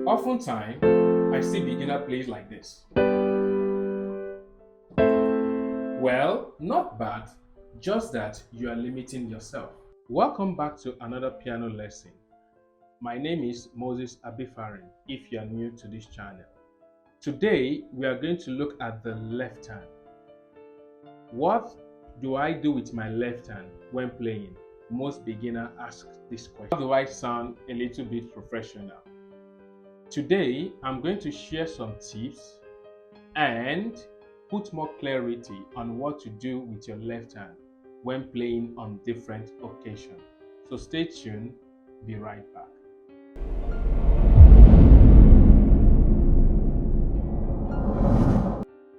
Oftentimes, I see beginner plays like this. Well, not bad, just that you are limiting yourself. Welcome back to another piano lesson. My name is Moses Abifarin if you are new to this channel. Today, we are going to look at the left hand. What do I do with my left hand when playing? Most beginners ask this question. How do I sound a little bit professional? Today, I'm going to share some tips and put more clarity on what to do with your left hand when playing on different occasions. So stay tuned, be right back.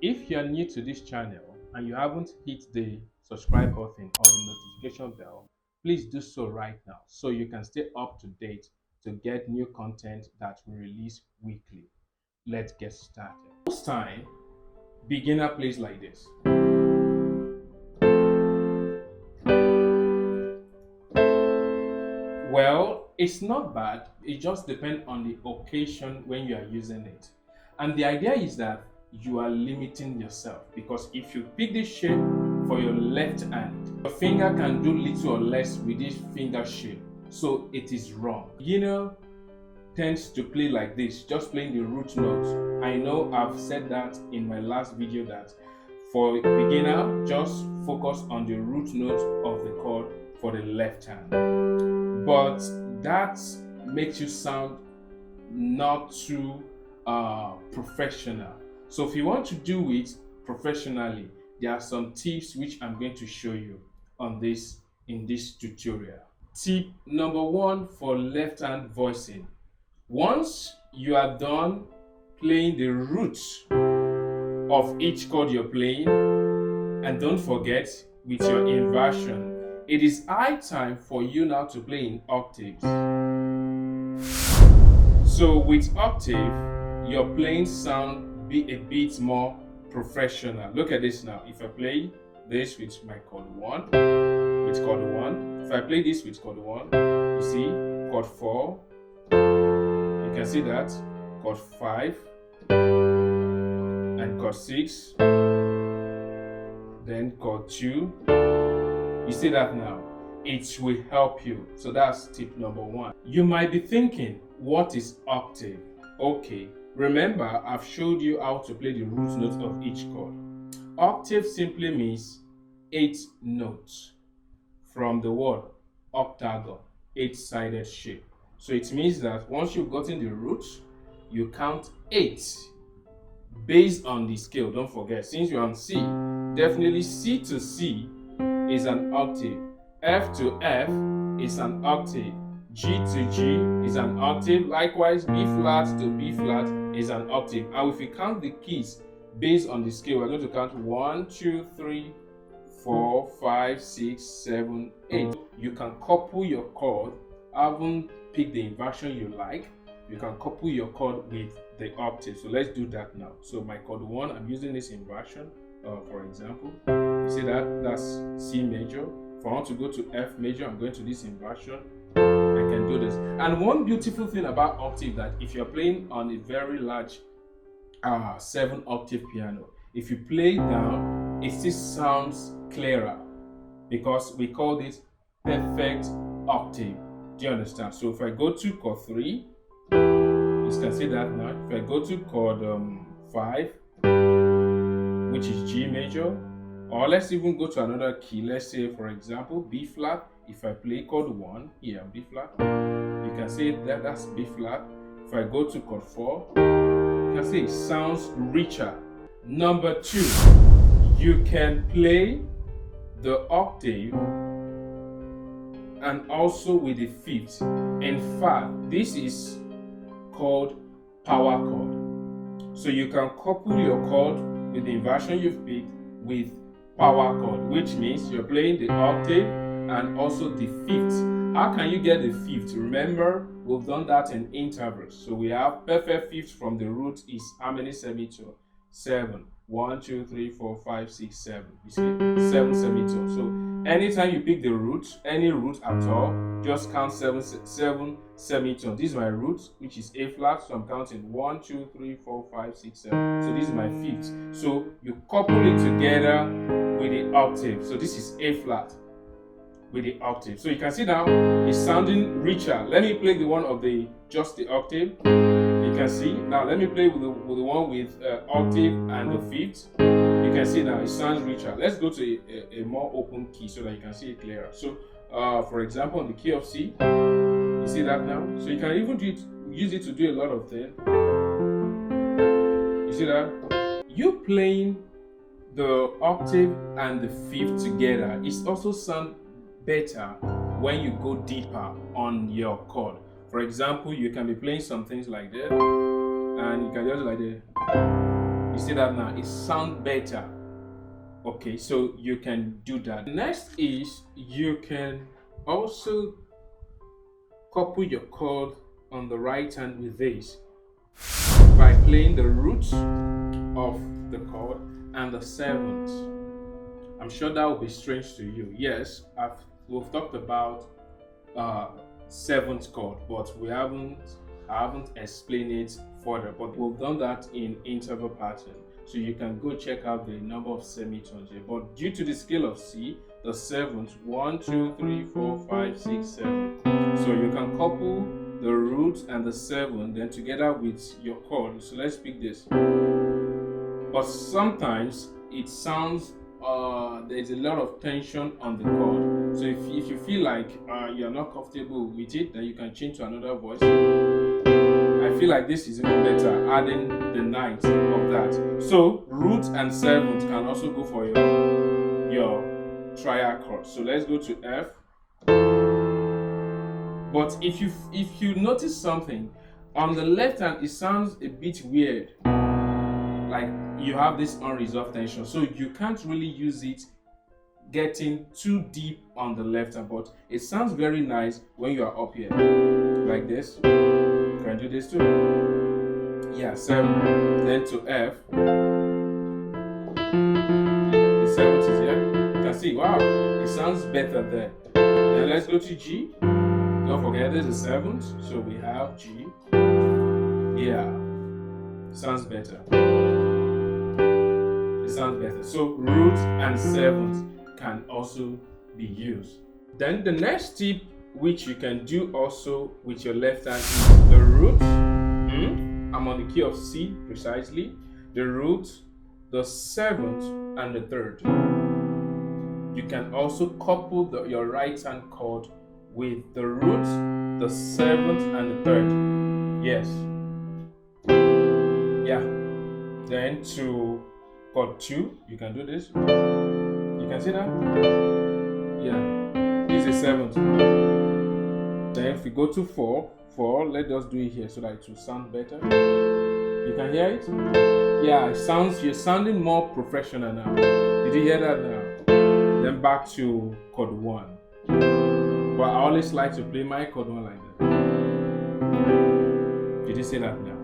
If you are new to this channel and you haven't hit the subscribe button or the notification bell, please do so right now so you can stay up to date to get new content that we release weekly. Let's get started. Most time, beginner plays like this. Well, it's not bad. It just depends on the occasion when you are using it. And the idea is that you are limiting yourself, because if you pick this shape for your left hand, your finger can do little or less with this finger shape. So it is wrong. Beginner tends to play like this, just playing the root notes. I know I've said that in my last video that for a beginner, just focus on the root notes of the chord for the left hand. But that makes you sound not too professional. So if you want to do it professionally, there are some tips which I'm going to show you on in this tutorial. Tip number 1 for left hand voicing. Once you are done playing the roots of each chord you're playing, and don't forget with your inversion, it is high time for you now to play in octaves. So with octave, your playing sound be a bit more professional. Look at this now. If I play this with my chord 1, if I play this with chord 1, you see chord 4, you can see that chord 5 and chord 6, then chord 2. You see that now? It will help you. So that's tip number 1. You might be thinking, what is octave? Okay, remember I've showed you how to play the root notes of each chord. Octave simply means 8 notes from the word octagon, 8-sided shape. So it means that once you've gotten the roots, you count 8 based on the scale. Don't forget, since you're on C, definitely C to C is an octave, F to F is an octave, G to G is an octave, likewise B flat to B flat is an octave. And if you count the keys based on the scale, we're going to count 1, 2, 3, 4, 5, 6, 7, 8. You can couple your chord. I haven't picked the inversion you like. You can couple your chord with the octave. So let's do that now. So my chord 1, I'm using this inversion, for example. You see that's C major. If I want to go to F major, I'm going to this inversion. I can do this. And one beautiful thing about octave, that if you're playing on a very large 7-octave piano, if you play down, it still sounds clearer, because we call this perfect octave. Do you understand? So if I go to chord 3, you can see that now. If I go to chord 5, which is G major, or let's even go to another key. Let's say, for example, B flat. If I play chord 1 here, B flat, you can say that that's B flat. If I go to chord 4, you can say it sounds richer. Number 2, you can play the octave and also with the fifth. In fact, this is called power chord. So you can couple your chord with the inversion you've picked with power chord, which means you're playing the octave and also the fifth. How can you get the fifth? Remember, we've done that in intervals. So we have perfect fifth from the root is how many semitones? 7. 1, 2, 3, 4, 5, 6, 7. You see, 7 semitones. So Anytime you pick the root, any root at all, just count seven semitones. This is my root, which is A flat, so I'm counting 1, 2, 3, 4, 5, 6, 7. So this is my fifth. So you couple it together with the octave. So this is A flat with the octave. So you can see now it's sounding richer. Let me play the one of the just the octave. You can see now. Let me play with the one with octave and the fifth. You can see now it sounds richer. Let's go to a more open key so that you can see it clearer. So, for example, on the key of C, you see that now. So you can even use it to do a lot of things. You see that? You playing the octave and the fifth together, it also sounds better when you go deeper on your chord. For example, you can be playing some things like that, and you can just like that. You see that now? It sounds better. Okay, so you can do that. Next is you can also couple your chord on the right hand with this by playing the roots of the chord and the seventh. I'm sure that will be strange to you. Yes, we've talked about seventh chord, but I haven't explained it further. But we've done that in interval pattern, so you can go check out the number of semitones here. But due to the scale of C, the seventh 1, 2, 3, 4, 5, 6, 7. So you can couple the root and the seven then together with your chord. So let's pick this. But sometimes it sounds there's a lot of tension on the chord. So if you feel like you're not comfortable with it, then you can change to another voice. I feel like this is even better, adding the ninth of that. So root and seventh can also go for your triad chord. So let's go to F. But if you notice something on the left hand, it sounds a bit weird, like you have this unresolved tension, so you can't really use it getting too deep on the left hand, but it sounds very nice when you are up here like this. You can do this too. Yeah, 7, then to F. The 7th is here. You can see, wow, it sounds better there. Then let's go to G. Don't forget this is 7th, so we have G. Yeah, sounds better. It sounds better. So root and seventh can also be used. Then the next tip, which you can do also with your left hand, is the root. I'm on the key of C precisely. The root, the seventh, and the third. You can also couple your right hand chord with the root, the seventh, and the third. Yes. Yeah. Then to chord 2, you can do this. You can see that? Yeah. This is 7th. Then if we go to 4, let us do it here so that it will sound better. You can hear it? Yeah, you're sounding more professional now. Did you hear that now? Then back to chord 1. But I always like to play my chord 1 like that. Did you see that now?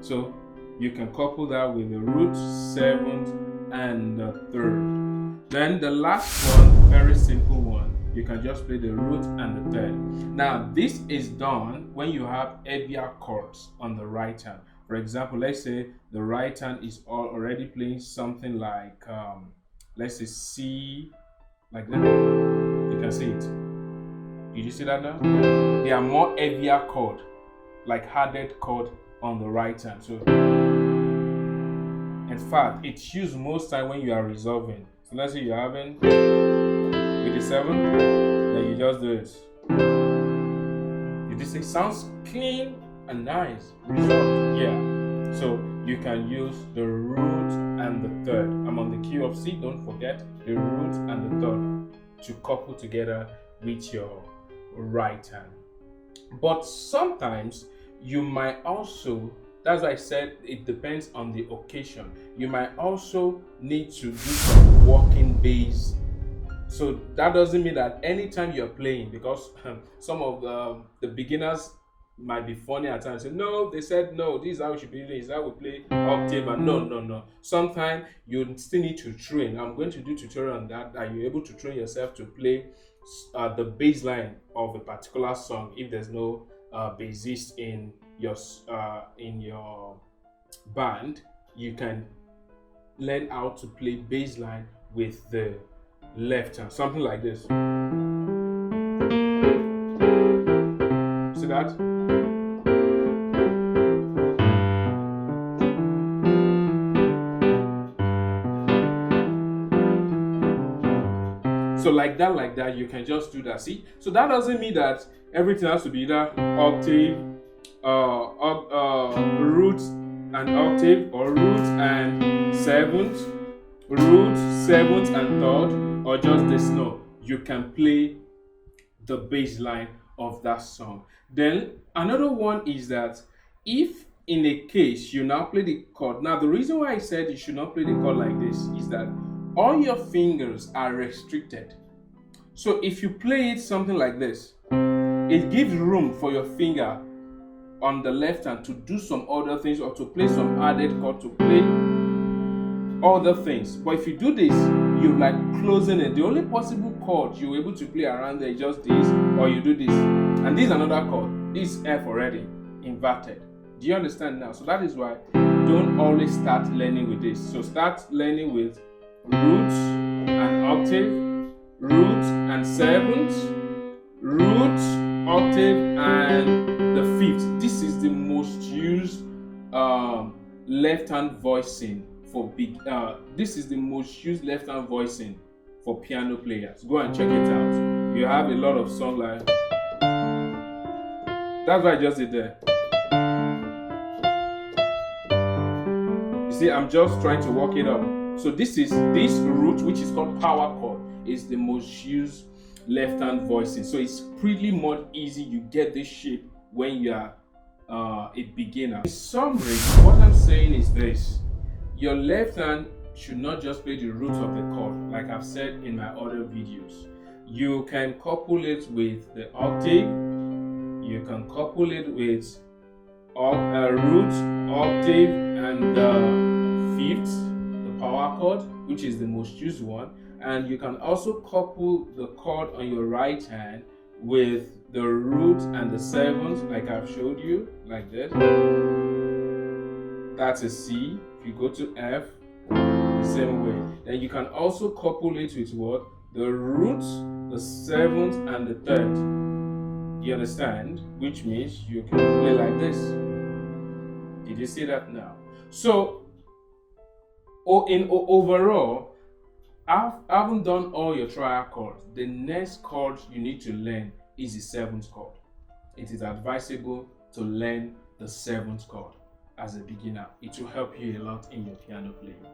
So you can couple that with the root, 7th, and the 3rd. Then the last one, very simple one, you can just play the root and the 3rd. Now this is done when you have heavier chords on the right hand. For example, let's say the right hand is already playing something like, let's say C, like that. You can see it. Did you see that now? They are more heavier chord, like hardened chord on the right hand. So in fact, it's used most time when you are resolving. So let's say you're having with the 7, then you just do it. It sounds clean and nice. Resolved. Yeah. So you can use the root and the 3rd. I'm on the key of C, don't forget the root and the 3rd to couple together with your right hand. But sometimes you might also, that's why I said it depends on the occasion. You might also need to do some walking bass. So that doesn't mean that anytime you're playing, because some of the beginners might be funny at times. Say, no, they said no, this is how we should be doing, this is how we play octave, and no. Sometimes you still need to train. I'm going to do tutorial on that, that you're able to train yourself to play the bass line of a particular song if there's no bassist in your band. You can learn how to play bass line with the left hand, something like this. See that? So like that, you can just do that. See? So that doesn't mean that everything has to be either octave, root and octave, or root and seventh, root, seventh and third, or just this. No, you can play the bass line of that song. Then another one is that if in a case you now play the chord. Now the reason why I said you should not play the chord like this is that all your fingers are restricted. So if you play it something like this, it gives room for your finger on the left hand to do some other things, or to play some added chord, to play other things. But if you do this, you're like closing it. The only possible chord you're able to play around there is just this, or you do this, and this is another chord. This is F already inverted. Do you understand now? So that is why don't always start learning with this. So start learning with root and octave, root and seventh, root, octave, and the fifth. This is the most used left hand voicing for big. This is the most used left hand voicing for piano players. Go and check it out. You have a lot of songs like. That's what I just did there. You see, I'm just trying to work it up. So this root, which is called power chord, is the most used left hand voicing. So it's pretty much easy. You get this shape when you are a beginner. In summary, what I'm saying is this: your left hand should not just play the root of the chord, like I've said in my other videos. You can couple it with the octave. You can couple it with root, octave, and the fifth, the power chord, which is the most used one. And you can also couple the chord on your right hand with the root and the seventh, like I've showed you, like this. That's a C. If you go to F, the same way. Then you can also couple it with what? The root, the seventh, and the third. You understand? Which means you can play like this. Did you see that now? So, overall, I haven't done all your trial chords. The next chord you need to learn is the seventh chord. It is advisable to learn the seventh chord as a beginner. It will help you a lot in your piano playing.